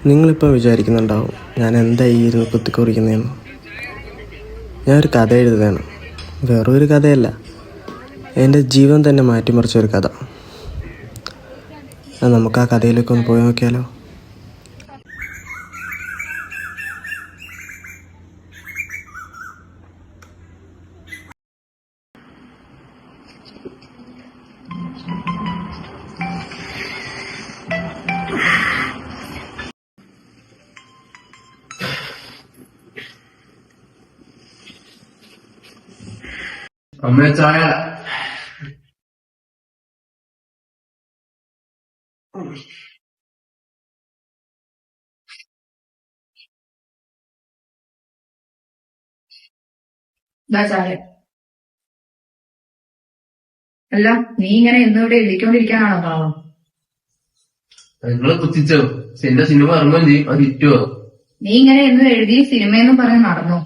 നിങ്ങളിപ്പോൾ വിചാരിക്കുന്നുണ്ടാവും ഞാൻ എന്താ ഈ ഇരുന്ന് കുത്തിക്കുറിക്കുന്നതെന്ന്. ഞാനൊരു കഥ എഴുതുകയാണ്. വേറൊരു ഒരു കഥയല്ല, എൻ്റെ ജീവൻ തന്നെ മാറ്റിമറിച്ചൊരു കഥ. നമുക്ക് ആ കഥയിലേക്ക് ഒന്ന് പോയി നോക്കിയാലോ? അമ്മ ചായ. ചായ. അല്ല, നീ ഇങ്ങനെ ഇന്നിവിടെ എഴുതിക്കൊണ്ടിരിക്കാനാണോ പാവം? നിങ്ങള് കുത്തിച്ചോ, എന്റെ സിനിമ ഇറങ്ങുകയും ചെയ്യും, അത് ഇറ്റുവോ? നീ ഇങ്ങനെ ഇന്ന് എഴുതി സിനിമയെന്നും പറഞ്ഞ് നടന്നു.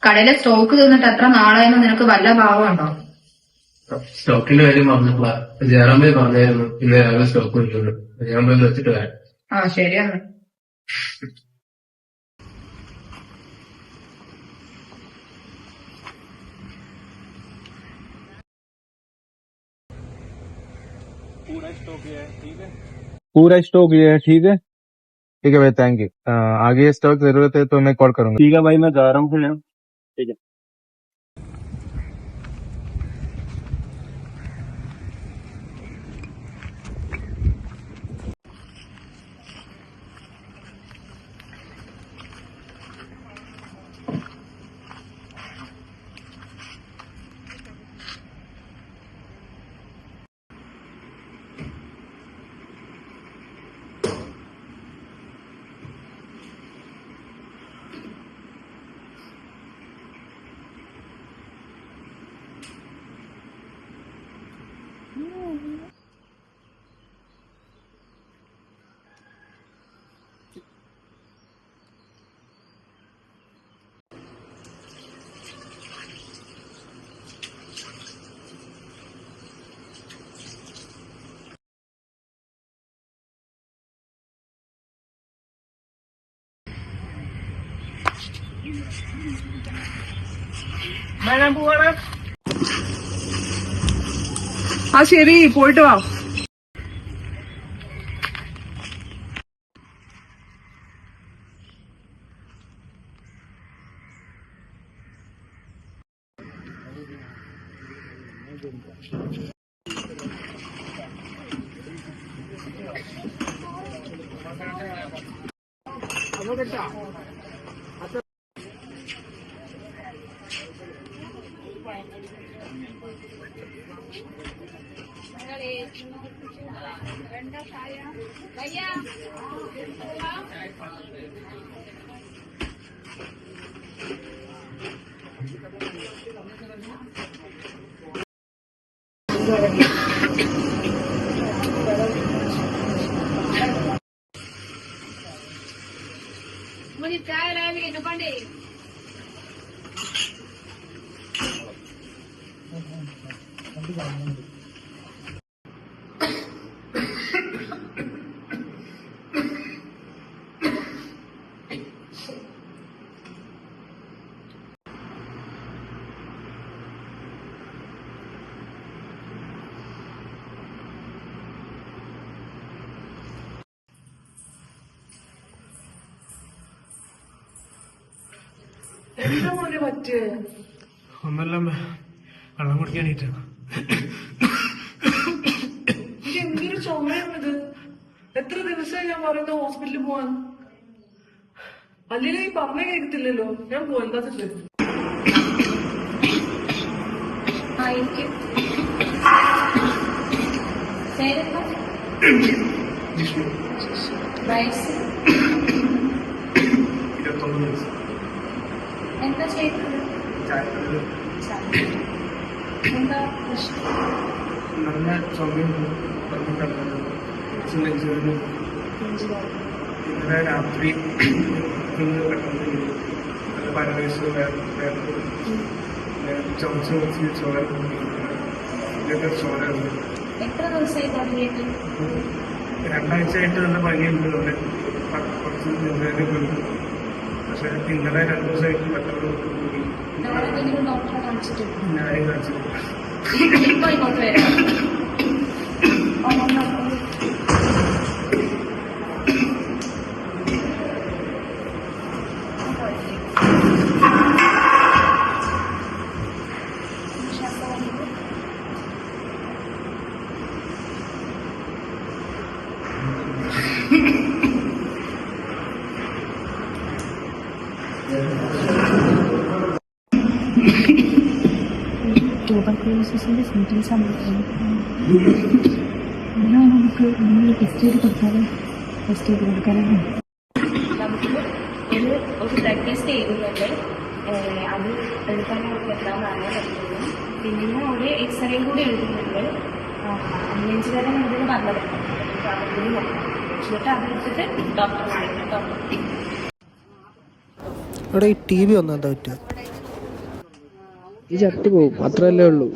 കടയിലെ സ്റ്റോക്ക് തീർന്നിട്ട് എത്ര നാളായെന്ന് നിനക്ക് വല്ല ഭാവമുണ്ടോ? സ്റ്റോക്കിന്റെ കാര്യം പറഞ്ഞിട്ടില്ല. ജയറാം ഭായി പറഞ്ഞായിരുന്നു ഇന്ന് രാവിലെ സ്റ്റോക്ക് വിളിക്കുന്നു. ഞാൻ പോയി വെച്ചിട്ട് വരാം. ആ ശരിയാണ്. पूरा स्टॉक ये है, ठीक है? ठीक है भाई, थैंक यू। आगे स्टॉक जरूरत है तो मैं कॉल करूंगा। ठीक है भाई, मैं जा रहा हूँ फिर। ठीक है। ആ ശരി, പോയിട്ട് വാ. मुझे चाय लाएंगे दुकाने. എന്താ പോലെ പറ്റ്? ഒന്നല്ല, വെള്ളം കുടിക്കാനീട്ട്. എന്തൊരു ചുമയാണിത്? എത്ര ദിവസമായി ഞാൻ പറയുന്ന ഹോസ്പിറ്റലിൽ പോവാൻ. അല്ലെങ്കിൽ ഈ പറഞ്ഞ കേൾക്കത്തില്ലല്ലോ. ഞാൻ പോവാൻ കാത്തിട്ട്. എന്താ ചെയ്യുന്നത്? എന്താ പ്രശ്നം? നല്ല ചുമയുണ്ട്, ഇന്നലെ രാത്രി നല്ല പരവേശം ചുമച്ച് ചോര ചോര. എത്ര ദിവസമായി തുടങ്ങിയിട്ട്? 2 ആഴ്ചയായിട്ട് നല്ല പനിയുണ്ട്. അവിടെ കുറച്ച് ന്യൂമേറിൽ പോയി. പക്ഷെ ഇന്നലെ 2 ദിവസമായിട്ട് പെട്ടെന്ന് ഡോക്ടറെ കാണിച്ചിട്ടുണ്ട് ഞാനും കാണിച്ചിട്ടില്ല. ഇപ്പൊ ഇങ്ങോട്ട് വരാം ട്യൂബർക്ലോസിന്റെ സിംറ്റംസ് ആണ് നമുക്ക് ടെസ്റ്റ് ചെയ്ത് കൊടുക്കാനും ടെസ്റ്റ് ചെയ്ത് കൊടുക്കാനാണ്. നമുക്ക് ഒരു ബ്ലഡ് ടെസ്റ്റ് ചെയ്യുന്നുണ്ട്. അത് എടുക്കാനായിട്ട് എത്താമെന്നാണ് പറ്റുന്നത്. പിന്നെ ഒരു എക്സ്റേയും കൂടി എഴുതുന്നുണ്ട്. 5 വരെ നമുക്ക് പറഞ്ഞത് അതുകൂടി നോക്കാം. എന്നിട്ട് അതെടുത്തിട്ട് ഡോക്ടറെ കാണിക്കാം. ഡോക്ടർ അവിടെ ഈ TV ഒന്നും എന്താ പറ്റുക? ഈ ചട്ടി പോവും, അത്രയല്ലേ ഉള്ളൂ.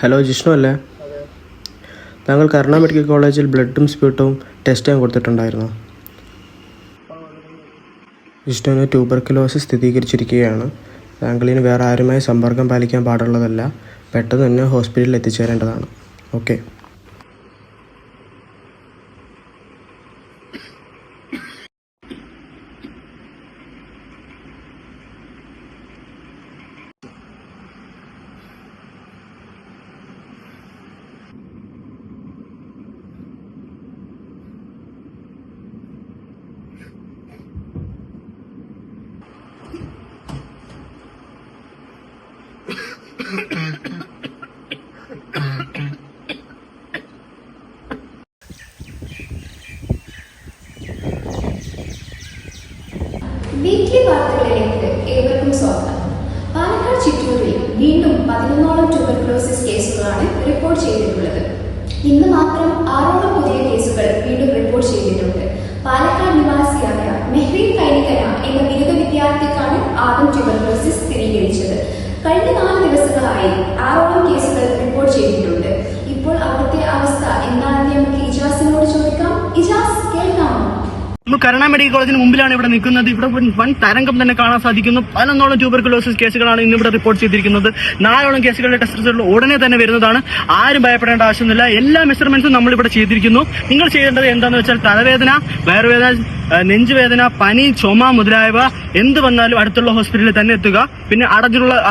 ഹലോ, ജിഷ്ണു അല്ലേ? താങ്കൾ കരുണ മെഡിക്കൽ കോളേജിൽ ബ്ലഡും സ്പ്യൂട്ടും ടെസ്റ്റ് ചെയ്യാൻ കൊടുത്തിട്ടുണ്ടായിരുന്നു. ജിഷ്ണുവിന് ട്യൂബർക്കുലോസിസ് സ്ഥിരീകരിച്ചിരിക്കുകയാണ്. താങ്കളിന് വേറെ ആരുമായി സമ്പർക്കം പാലിക്കാൻ പാടുള്ളതല്ല. പെട്ടെന്ന് തന്നെ ഹോസ്പിറ്റലിൽ എത്തിച്ചേരേണ്ടതാണ്. ഓക്കെ. വീക്കിലി വാർത്തകളിലേക്ക് ഏവർക്കും സ്വാഗതം. പാലക്കാട് ചിറ്റൂരിൽ വീണ്ടും 11ഓളം ട്യൂബർക്കുലോസിസ് കേസുകളാണ് റിപ്പോർട്ട് ചെയ്തിട്ടുള്ളത്. ഇന്ന് മാത്രം 6ഓളം പുതിയ കേസുകൾ വീണ്ടും റിപ്പോർട്ട് ചെയ്തിട്ടുണ്ട്. പാലക്കാട് നിവാസിയായ മെഹ്രീൻ കൈനികന എന്ന ബിരുദ വിദ്യാർത്ഥിക്കാണ് ആദ്യം ട്യൂബർക്കുലോസിസ് സ്ഥിരീകരിച്ചത്. കഴിഞ്ഞ 4 ദിവസങ്ങളായി 6ഓളം കേസുകൾ റിപ്പോർട്ട് ചെയ്തിട്ടുണ്ട്. ഇപ്പോൾ അവിടുത്തെ അവസ്ഥ എന്താണെന്ന് നമുക്ക് ഇജാസിനോട് ചോദിക്കാം. ഇജാസ്, കേൾക്കാമോ? നമ്മൾ കരുണ മെഡിക്കൽ കോളേജിന് മുമ്പിലാണ് ഇവിടെ നിൽക്കുന്നത്. ഇവിടെ വൻ തരംഗം തന്നെ കാണാൻ സാധിക്കുന്നു. 11ഓളം ട്യൂബർക്കുലോസിസ് കേസുകളാണ് ഇന്നിവിടെ റിപ്പോർട്ട് ചെയ്തിരിക്കുന്നത്. 4ഓളം കേസുകളുടെ ടെസ്റ്റ് റിസൾട്ട് ഉടനെ തന്നെ വരുന്നതാണ്. ആരും ഭയപ്പെടേണ്ട ആവശ്യമൊന്നുമില്ല. എല്ലാ മെഷർമെന്റ്സും നമ്മളിവിടെ ചെയ്തിരിക്കുന്നു. നിങ്ങൾ ചെയ്യേണ്ടത് എന്താണെന്ന് വെച്ചാൽ തലവേദന, വയറുവേദന, നെഞ്ചുവേദന, പനി, ചുമ മുതലായവ എന്ത് വന്നാലും അടുത്തുള്ള ഹോസ്പിറ്റലിൽ തന്നെ എത്തുക. പിന്നെ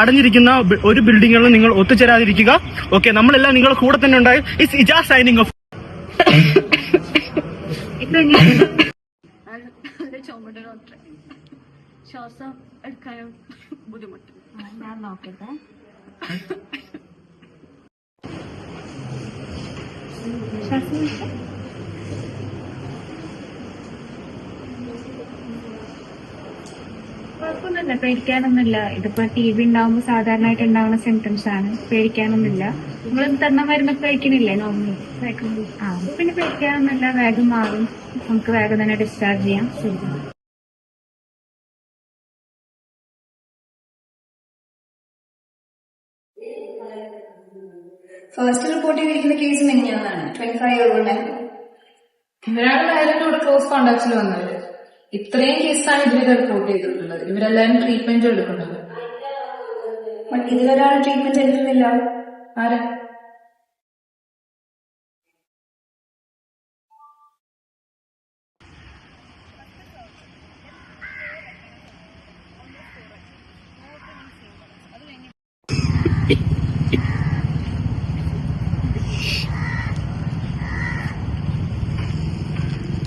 അടഞ്ഞിരിക്കുന്ന ഒരു ബിൽഡിങ്ങുകളിലും നിങ്ങൾ ഒത്തുചേരാതിരിക്കുക. ഓക്കെ, നമ്മളെല്ലാം നിങ്ങളുടെ കൂടെ തന്നെ ഉണ്ടായി. It's Ijas signing off. ചുമട് ഡോക്ടർ ശ്വാസം എടുക്കാനും ബുദ്ധിമുട്ട്. ഞാൻ നോക്കട്ടെ. കുഴപ്പമൊന്നുമില്ല, പേടിക്കാനൊന്നുമില്ല. ഇതിപ്പോ TB ഉണ്ടാവുമ്പോ സാധാരണയായിട്ട് ഉണ്ടാവുന്ന സിംറ്റംസ് ആണ്. പേടിക്കാനൊന്നുമില്ല. നിങ്ങൾ തന്ന മരുന്നൊക്കെ കഴിക്കണില്ലേ നോർമലി? പിന്നെ പേടിക്കാനൊന്നുമില്ല. വേഗം മാറും. നമുക്ക് വേഗം തന്നെ ഡിസ്ചാർജ് ചെയ്യാം. ശരി. ഫസ്റ്റ് റിപ്പോർട്ട് ചെയ്തിരിക്കുന്ന കേസ് മിനിഞ്ഞാന്നാണ്. 25-year-old ആയിരുന്നു. ഇവരാണ് ഡയറക്റ്റ് ഇവിടെ ക്ലോസ് കോണ്ടാക്റ്റിൽ വന്നത്. ഇത്രയും കേസാണ് ഇവരിത് റിപ്പോർട്ട് ചെയ്തിട്ടുള്ളത്. ഇവരെല്ലാരും ട്രീറ്റ്മെന്റ് എടുക്കുന്നത്. ഇതിലൊരാൾ ട്രീറ്റ്മെന്റ് എടുക്കുന്നില്ല. ആരാ?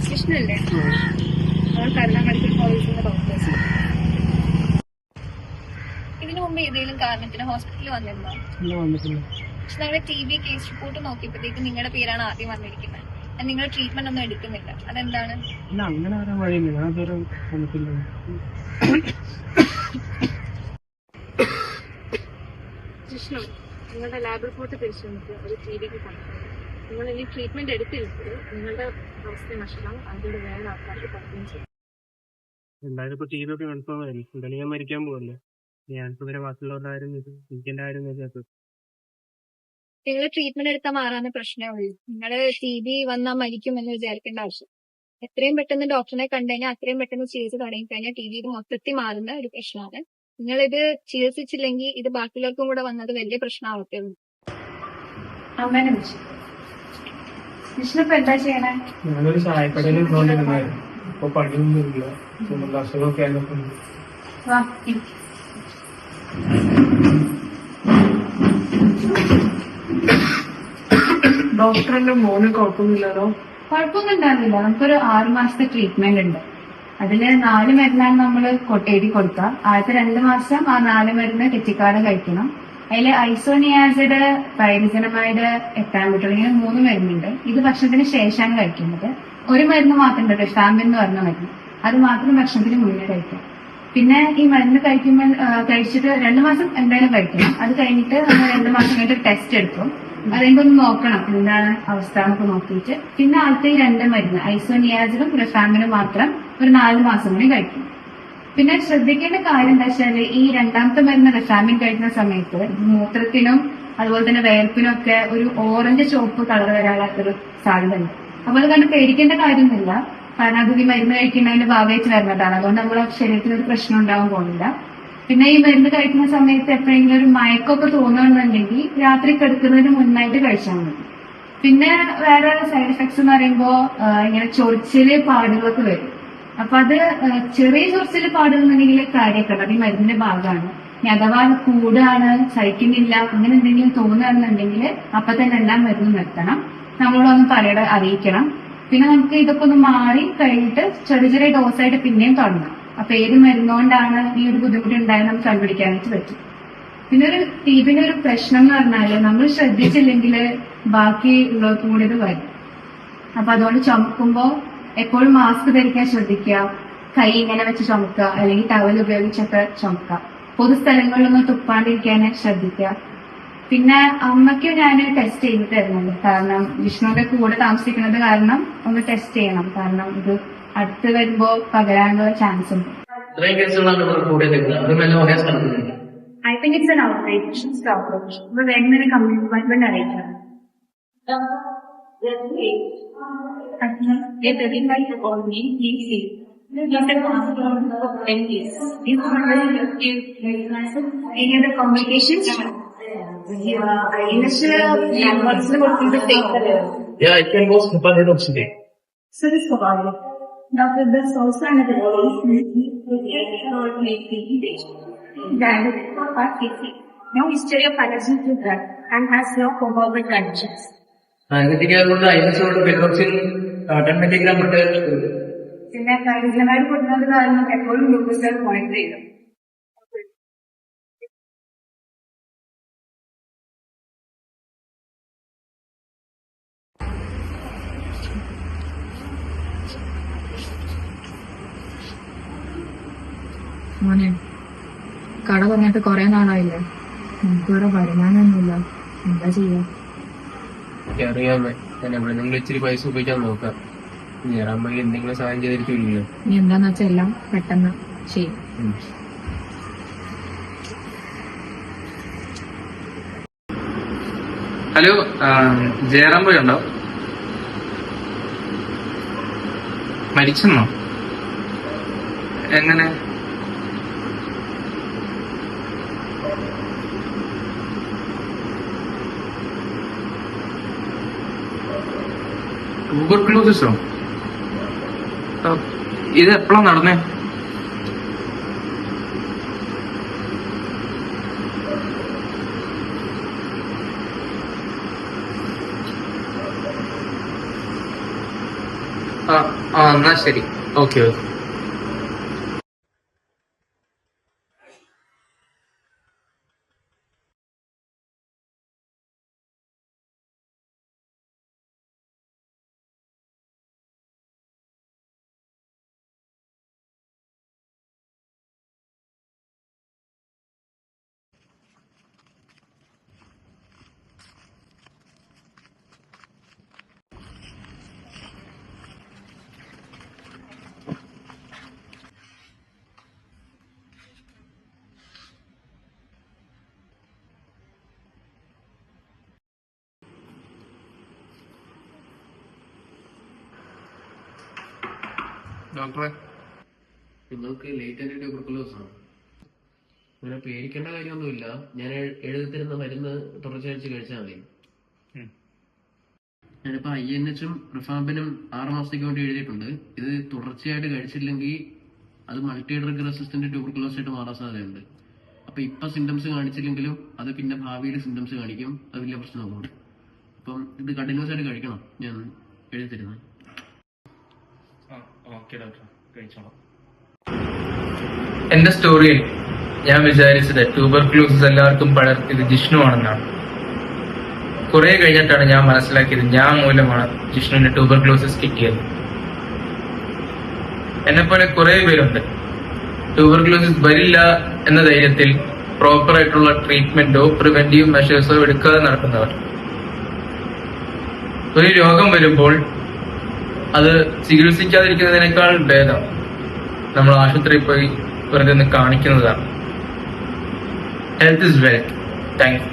കൃഷ്ണല്ലേ? കരുണ മെഡിക്കൽ കോളേജിന്റെ ഡോക്ടേഴ്സ്. ഇതിനു മുമ്പ് ഏതെങ്കിലും കാരണത്തിന് ഹോസ്പിറ്റലിൽ വന്നിരുന്നോ? പക്ഷെ നമ്മുടെ TB കേസ് റിപ്പോർട്ട് നോക്കിയപ്പോഴത്തേക്ക് നിങ്ങളുടെ പേരാണ് ആദ്യം വന്നിരിക്കുന്നത്. നിങ്ങൾ ട്രീറ്റ്മെന്റ് ഒന്നും എടുക്കുന്നില്ല, അതെന്താണ്? ഇല്ല, അങ്ങനെ വരാൻ വഴിയില്ല. ഞാൻ ഇതുവരെ വന്നിട്ടില്ല. ജിഷ്ണു, നിങ്ങളുടെ ലാബ് റിപ്പോർട്ട് പരിശോധിച്ച് ഒരു TBക്ക് കൊടുക്കും. നിങ്ങൾ ഇനി ട്രീറ്റ്മെന്റ് എടുത്തില്ലെങ്കിൽ നിങ്ങളുടെ അവസ്ഥ നഷ്ടമാവും, അതിലൂടെ വേറെ ആൾക്കാർക്ക് പറ്റുകയും ചെയ്യും. എന്തായാലും ഇപ്പൊ TB ഒക്കെ കൺഫേം ആയി. എന്തായാലും ഞാൻ മരിക്കാൻ പോകല്ലേ. ഞാനിപ്പോ ഇവരെ ബാക്കിയുള്ളവരുടെ ആരും എനിക്ക് എന്റെ ആരും നോക്കിയത്. നിങ്ങൾ ട്രീറ്റ്മെന്റ് എടുത്താൽ മാറാവുന്ന പ്രശ്നമേ ഉള്ളൂ. നിങ്ങൾ TB വന്നാൽ മരിക്കുമെന്ന് വിചാരിക്കേണ്ട ആവശ്യം. എത്രയും പെട്ടെന്ന് ഡോക്ടറിനെ കണ്ടു കഴിഞ്ഞാൽ അത്രയും പെട്ടെന്ന് ചികിത്സ തുടങ്ങി കഴിഞ്ഞാൽ TB ഇത് മൊത്തത്തിൽ മാറുന്ന ഒരു പ്രശ്നമാണ്. നിങ്ങളിത് ചികിത്സിച്ചില്ലെങ്കിൽ ഇത് ബാക്കിയുള്ളവർക്കും കൂടെ വന്നത് വലിയ പ്രശ്നമാവത്തേ ഉള്ളൂ. അമ്മേനെ വിളിച്ചു. വിഷ്ണു ഇപ്പൊ എന്താ ചെയ്യണേ? ഞാനൊരു ചായക്കടയിൽ പോകണ്ടിരുന്നായിരുന്നു. ഇപ്പൊ പണിയൊന്നും ഇല്ല. ചുമന്ന അസുഖമൊക്കെ ആയതൊക്കെ വാ. ഡോക്ടറിന്റെ മോന് കുഴപ്പമൊന്നുമില്ലല്ലോ? കുഴപ്പമൊന്നും ഉണ്ടാവില്ല. നമുക്കൊരു 6 മാസത്തെ ട്രീറ്റ്മെന്റ് ഉണ്ട്. അതില് 4 മരുന്നാണ് നമ്മൾ എഴുതി കൊടുക്കുക. ആദ്യത്തെ 2 മാസം ആ 4 മരുന്ന് തെറ്റിക്കാതെ കഴിക്കണം. അതിൽ ഐസോനിയാസിഡ്, പൈരിസനമൈഡ്, എത്താൻബുട്ടോൾ ഇങ്ങനെ 3 മരുന്നുണ്ട്. ഇത് ഭക്ഷണത്തിന് ശേഷമാണ് കഴിക്കുന്നത്. ഒരു മരുന്ന് മാത്രം ഉണ്ട്, ഫാമിൻ എന്ന് പറഞ്ഞ മരുന്ന്. അത് മാത്രം ഭക്ഷണത്തിന് മുന്നേ കഴിക്കാം. പിന്നെ ഈ മരുന്ന് കഴിച്ചിട്ട് 2 മാസം എന്തായാലും കഴിക്കണം. അത് കഴിഞ്ഞിട്ട് നമ്മൾ 2 മാസം കഴിഞ്ഞിട്ട് ടെസ്റ്റ് എടുക്കും. അതെങ്കിൽ ഒന്ന് നോക്കണം എന്താണ് അവസ്ഥ എന്നൊക്കെ നോക്കിയിട്ട് പിന്നെ ആദ്യത്തെ ഈ 2 മരുന്ന് ഐസോനിയാസിഡും റെഫാമിനും മാത്രം ഒരു 4 മാസം കൂടി കഴിക്കും. പിന്നെ ശ്രദ്ധിക്കേണ്ട കാര്യം എന്താ വെച്ചാല് ഈ 2ാമത്തെ മരുന്ന് റെഫാമിൻ കഴിക്കുന്ന സമയത്ത് മൂത്രത്തിനും അതുപോലെ തന്നെ വേർപ്പിനും ഒക്കെ ഒരു ഓറഞ്ച് ചുവപ്പ് കളർ വരാനുള്ള ഒരു സാധ്യത ഉണ്ട്. അപ്പൊ അത് കണ്ട് പേടിക്കേണ്ട കാര്യമൊന്നുമില്ല. കാരണം അത് ഈ മരുന്ന് കഴിക്കുന്നതിന്റെ ഭാഗമായിട്ട് വരുന്നതാണ്. അതുകൊണ്ട് നമ്മുടെ ശരീരത്തിന് ഒരു പ്രശ്നം ഉണ്ടാവാൻ പോകുന്നില്ല. പിന്നെ ഈ മരുന്ന് കഴിക്കുന്ന സമയത്ത് എപ്പോഴെങ്കിലും ഒരു മയക്കൊക്കെ തോന്നുകയാണെന്നുണ്ടെങ്കിൽ രാത്രി കിടക്കുന്നതിന് മുന്നായിട്ട് കഴിച്ചാൽ മതി. പിന്നെ വേറെ സൈഡ് എഫക്ട്സ് എന്ന് പറയുമ്പോ ഇങ്ങനെ ചൊറിച്ചില് പാടുകളൊക്കെ വരും. അപ്പൊ അത് ചെറിയ ചൊറിച്ചില് പാടുന്നുണ്ടെങ്കിൽ കാര്യമൊക്കെ അത് ഈ മരുന്നിന്റെ ഭാഗമാണ്. ഇനി അഥവാ കൂടാണ്, സഹിക്കുന്നില്ല, അങ്ങനെ എന്തെങ്കിലും തോന്നുകയാണെന്നുണ്ടെങ്കിൽ അപ്പൊ തന്നെ എല്ലാം മരുന്ന് നിർത്തണം. നമ്മളൊന്ന് അറിയിക്കണം. പിന്നെ നമുക്ക് ഇതൊക്കെ ഒന്ന് മാറി കഴിഞ്ഞിട്ട് ചെറിയ ചെറിയ ഡോസായിട്ട് പിന്നെയും തുടങ്ങാം. അപ്പൊ ഏത് മരുന്നുകൊണ്ടാണ് ഈ ഒരു ബുദ്ധിമുട്ട് ഉണ്ടായത് നമുക്ക് കണ്ടുപിടിക്കാനായിട്ട് പറ്റും. പിന്നെ ഒരു TBന്റെ ഒരു പ്രശ്നം എന്ന് പറഞ്ഞാല് നമ്മൾ ശ്രദ്ധിച്ചില്ലെങ്കിൽ ബാക്കി ഉള്ളവർക്കും കൂടി ഇത് വരും. അപ്പൊ അതുകൊണ്ട് ചുമക്കുമ്പോ എപ്പോഴും മാസ്ക് ധരിക്കാൻ ശ്രദ്ധിക്കുക. കൈ ഇങ്ങനെ വെച്ച് ചുമക്കുക, അല്ലെങ്കിൽ ടവൽ ഉപയോഗിച്ചൊക്കെ ചുമക്കുക. പൊതുസ്ഥലങ്ങളിലൊന്നും തുപ്പാണ്ടിരിക്കാനെ ശ്രദ്ധിക്കുക. പിന്നെ അമ്മയ്ക്ക് ഞാൻ ടെസ്റ്റ് ചെയ്തിട്ട് തരുന്നുണ്ട്. കാരണം വിഷ്ണുവിന്റെ കൂടെ താമസിക്കുന്നത് കാരണം ഒന്ന് ടെസ്റ്റ് ചെയ്യണം. കാരണം ഇത് അടുത്ത് വരുമ്പോ പകരാനുള്ള ചാൻസ് ഉണ്ട്. ഇത്രയും കേസുകളാണ് ഇവിടെ കൂടെ നിൽക്കുന്നത്. അതും എല്ലാം ഒരേ സ്ഥലത്തുണ്ട്. I think it's an outbreak approach. നമ്മൾ വേഗം തന്നെ കമ്മിറ്റ്മെന്റ് അറിയിക്കണം. Any other complications? Yeah, it can go superhead oxygen. So this is now with this also another no history of allergy to drug and has no comorbid conditions. അങ്ങനെയൊക്കെ അതിനോട് പെട്രോക്സിൻ 10 milligram പെട്ട് പിന്നെ പൈരിസനമൈഡ് കൊടുക്കുന്നത് കാരണം എപ്പോഴും ഗ്ലൂക്കോസ് ലെവൽ മോണിറ്റർ ചെയ്യും. മോനെ, കട പറഞ്ഞിട്ട് കുറെ നാളായില്ലേ, നമുക്ക് ഇവിടെ വരുമാനമൊന്നുമില്ല, എന്താ ചെയ്യാ? അറിയാമേ, ഞാൻ എവിടെ നിങ്ങൾ ഇച്ചിരി പൈസ ഉപയോഗിക്കാൻ നോക്കാം. ഞാറാമ്പഴി എന്തെങ്കിലും സഹായം ചെയ്തിരിക്കില്ലല്ലോ. നീ എന്താന്ന് വെച്ചാൽ എല്ലാം പെട്ടെന്ന് ചെയ്യും. ഹലോ, ജയറാമ്പഴി ഉണ്ടോ? മരിച്ചെന്നോ? എങ്ങനെ? ട്യൂബർക്ലോസിസോ? ഇത് എപ്പോഴാ നടന്നേ? എന്നാ ശരി, ഓക്കെ. ഡോക്ടറെ നിങ്ങൾക്ക് ലേറ്റന്റ് ട്യൂബർക്കുലോസ് ആണ്. അങ്ങനെ പേടിക്കേണ്ട കാര്യമൊന്നുമില്ല. ഞാൻ എഴുതി തരുന്ന മരുന്ന് തുടർച്ചയാഴ്ച കഴിച്ചാൽ മതി. ഞാനിപ്പോ INH-ഉം റിഫാമ്പിനും 6 മാസത്തേക്ക് വേണ്ടി എഴുതിയിട്ടുണ്ട്. ഇത് തുടർച്ചയായിട്ട് കഴിച്ചില്ലെങ്കിൽ അത് മൾട്ടി ഡ്രഗ് റെസിസ്റ്റന്റ് ട്യൂബർക്കുലോസ് ആയിട്ട് മാറാൻ സാധ്യതയുണ്ട്. അപ്പൊ ഇപ്പൊ സിംറ്റംസ് കാണിച്ചില്ലെങ്കിലും അത് പിന്നെ ഭാവിയിൽ സിംറ്റംസ് കാണിക്കും. അത് വലിയ പ്രശ്നമാകും. അപ്പം ഇത് കണ്ടിന്യൂസ് ആയിട്ട് കഴിക്കണം. ഞാൻ എഴുതി തരുന്നത്. ഓക്കെ ഡോക്ടർ, കഴിച്ചോളാം. എന്റെ സ്റ്റോറിയിൽ ഞാൻ വിചാരിച്ചത് ട്യൂബർക്ലോസിസ് എല്ലാവർക്കും പടർത്തിയത് ജിഷ്ണു ആണെന്നാണ്. കുറെ കഴിഞ്ഞിട്ടാണ് ഞാൻ മനസ്സിലാക്കിയത് ഞാൻ മൂലമാണ് ജിഷ്ണുവിന് ട്യൂബർക്ലോസിസ് കിട്ടിയത്. എന്നെപ്പോലെ കുറെ പേരുണ്ട് ട്യൂബർക്ലോസിസ് വരില്ല എന്ന ധൈര്യത്തിൽ പ്രോപ്പർ ആയിട്ടുള്ള ട്രീറ്റ്മെന്റോ പ്രിവെന്റീവ് മെഷേഴ്സോ എടുക്കാതെ നടക്കുന്നവർ. ഒരു രോഗം വരുമ്പോൾ അത് ചികിത്സിക്കാതിരിക്കുന്നതിനേക്കാൾ ഭേദം നമ്മൾ ആശുപത്രിയിൽ പോയി വെറുതെ ഒന്ന് കാണിക്കുന്നതാണ്. Health is wealth. Thank you.